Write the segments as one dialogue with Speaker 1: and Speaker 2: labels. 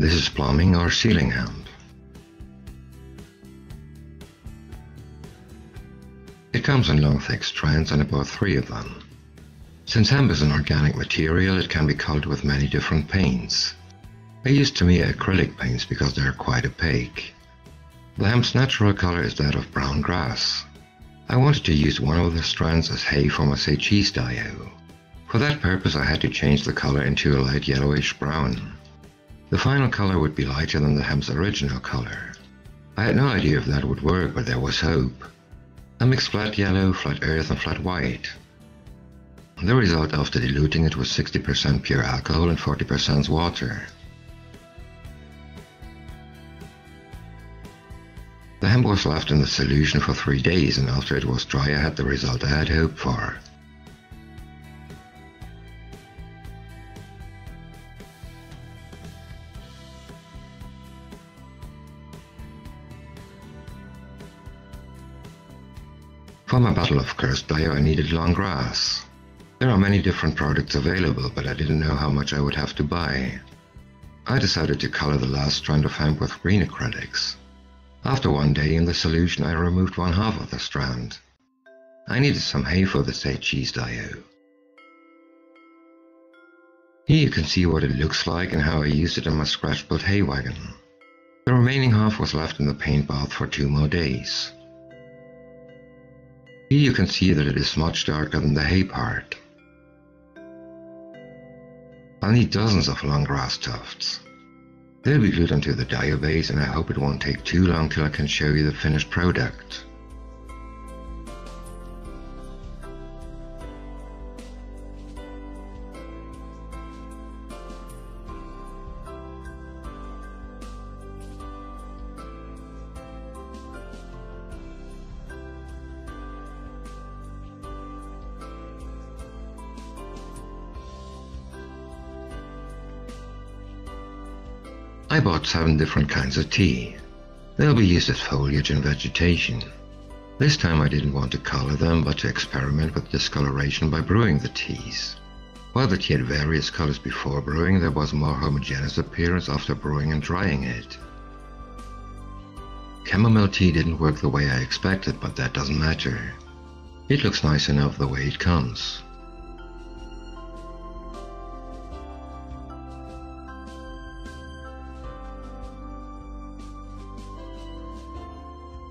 Speaker 1: This is plumbing or ceiling hemp. It comes in long thick strands and about 3 of them. Since hemp is an organic material, it can be colored with many different paints. I use Tamiya acrylic paints because they are quite opaque. The hemp's natural color is that of brown grass. I wanted to use one of the strands as hay for my cheese dye. For that purpose I had to change the color into a light yellowish brown. The final color would be lighter than the hemp's original color. I had no idea if that would work, but there was hope. I mixed flat yellow, flat earth and flat white. The result after diluting it was 60% pure alcohol and 40% water. The hemp was left in the solution for 3 days, and after it was dry I had the result I had hoped for. For my bottle of cursed dye I needed long grass. There are many different products available, but I didn't know how much I would have to buy. I decided to color the last strand of hemp with green acrylics. After 1 day in the solution I removed 1/2 of the strand. I needed some hay for the cheese dye. Here you can see what it looks like and how I used it in my scratch-built hay wagon. The remaining half was left in the paint bath for 2 more days. Here you can see that it is much darker than the hay part. I'll need dozens of long grass tufts. They'll be glued onto the dye base, and I hope it won't take too long till I can show you the finished product. I bought 7 different kinds of tea. They'll be used as foliage and vegetation. This time I didn't want to color them, but to experiment with discoloration by brewing the teas. While the tea had various colors before brewing, there was a more homogeneous appearance after brewing and drying it. Chamomile tea didn't work the way I expected, but that doesn't matter. It looks nice enough the way it comes.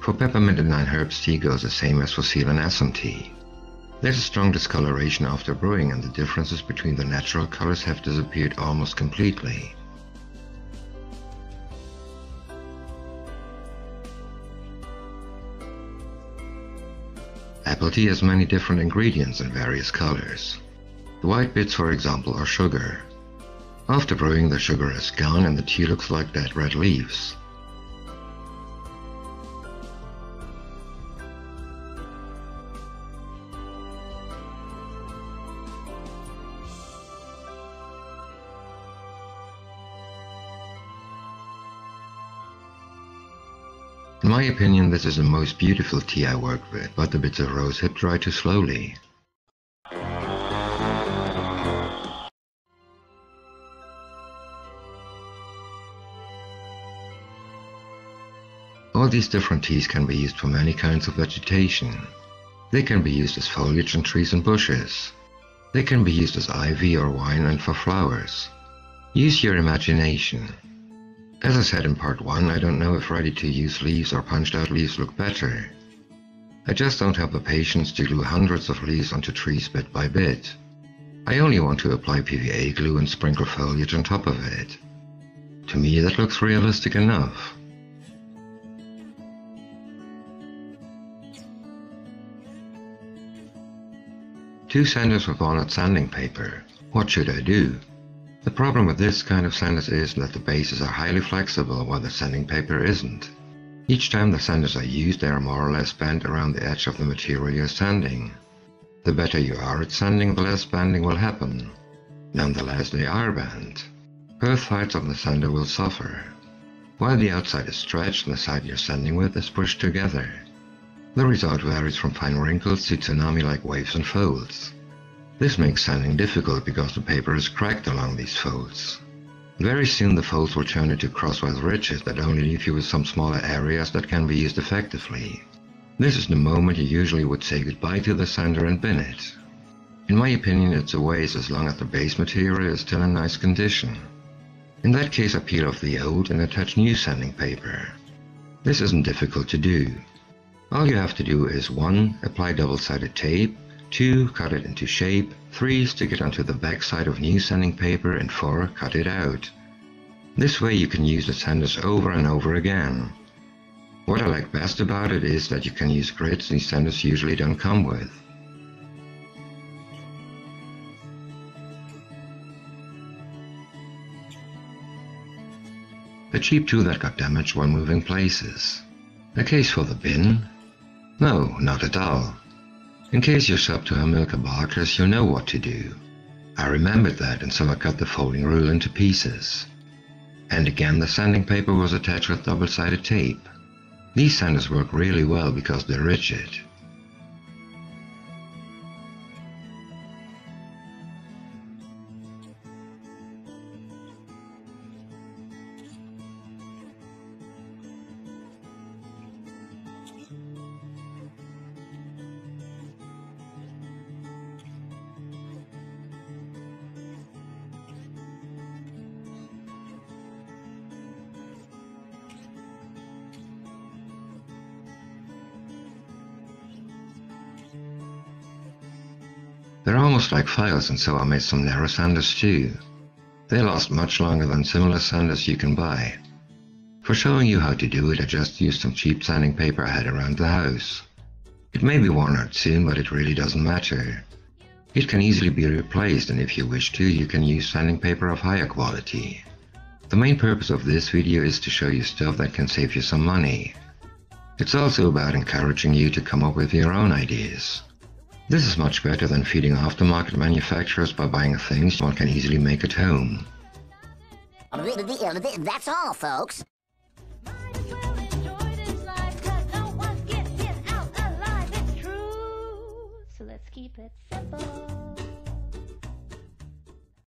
Speaker 1: For peppermint and 9 herbs tea goes the same as for seal and essence tea. There's a strong discoloration after brewing, and the differences between the natural colors have disappeared almost completely. Apple tea has many different ingredients in various colors. The white bits, for example, are sugar. After brewing, the sugar is gone and the tea looks like dead red leaves. In my opinion, this is the most beautiful tea I worked with, but the bits of rosehip dry too slowly. All these different teas can be used for many kinds of vegetation. They can be used as foliage on trees and bushes. They can be used as ivy or wine and for flowers. Use your imagination. As I said in part 1, I don't know if ready-to-use leaves or punched-out leaves look better. I just don't have the patience to glue hundreds of leaves onto trees bit by bit. I only want to apply PVA glue and sprinkle foliage on top of it. To me, that looks realistic enough. Two sanders with walnut sanding paper. What should I do? The problem with this kind of sanders is that the bases are highly flexible while the sanding paper isn't. Each time the sanders are used, they are more or less bent around the edge of the material you're sanding. The better you are at sanding, the less bending will happen. Nonetheless, they are bent. Both sides of the sander will suffer. While the outside is stretched, the side you're sanding with is pushed together. The result varies from fine wrinkles to tsunami-like waves and folds. This makes sanding difficult because the paper is cracked along these folds. Very soon the folds will turn into crosswise ridges that only leave you with some smaller areas that can be used effectively. This is the moment you usually would say goodbye to the sander and bin it. In my opinion, it's a waste as long as the base material is still in nice condition. In that case, I peel off the old and attach new sanding paper. This isn't difficult to do. All you have to do is 1. Apply double-sided tape, 2. Cut it into shape, 3. Stick it onto the back side of new sanding paper, and 4. Cut it out. This way you can use the sanders over and over again. What I like best about it is that you can use grids these sanders usually don't come with. A cheap tool that got damaged while moving places. A case for the bin? No, not at all. In case you're sub to Hamilcar barkers, you'll know what to do. I remembered that, and so I cut the folding rule into pieces. And again the sanding paper was attached with double-sided tape. These sanders work really well because they're rigid. They're almost like files, and so I made some narrow sanders too. They last much longer than similar sanders you can buy. For showing you how to do it, I just used some cheap sanding paper I had around the house. It may be worn out soon, but it really doesn't matter. It can easily be replaced, and if you wish to, you can use sanding paper of higher quality. The main purpose of this video is to show you stuff that can save you some money. It's also about encouraging you to come up with your own ideas. This is much better than feeding aftermarket manufacturers by buying things one can easily make at home.
Speaker 2: That's all, folks.
Speaker 3: Might as well enjoy this life, 'cause no one's getting out alive, it's true. So let's keep it simple.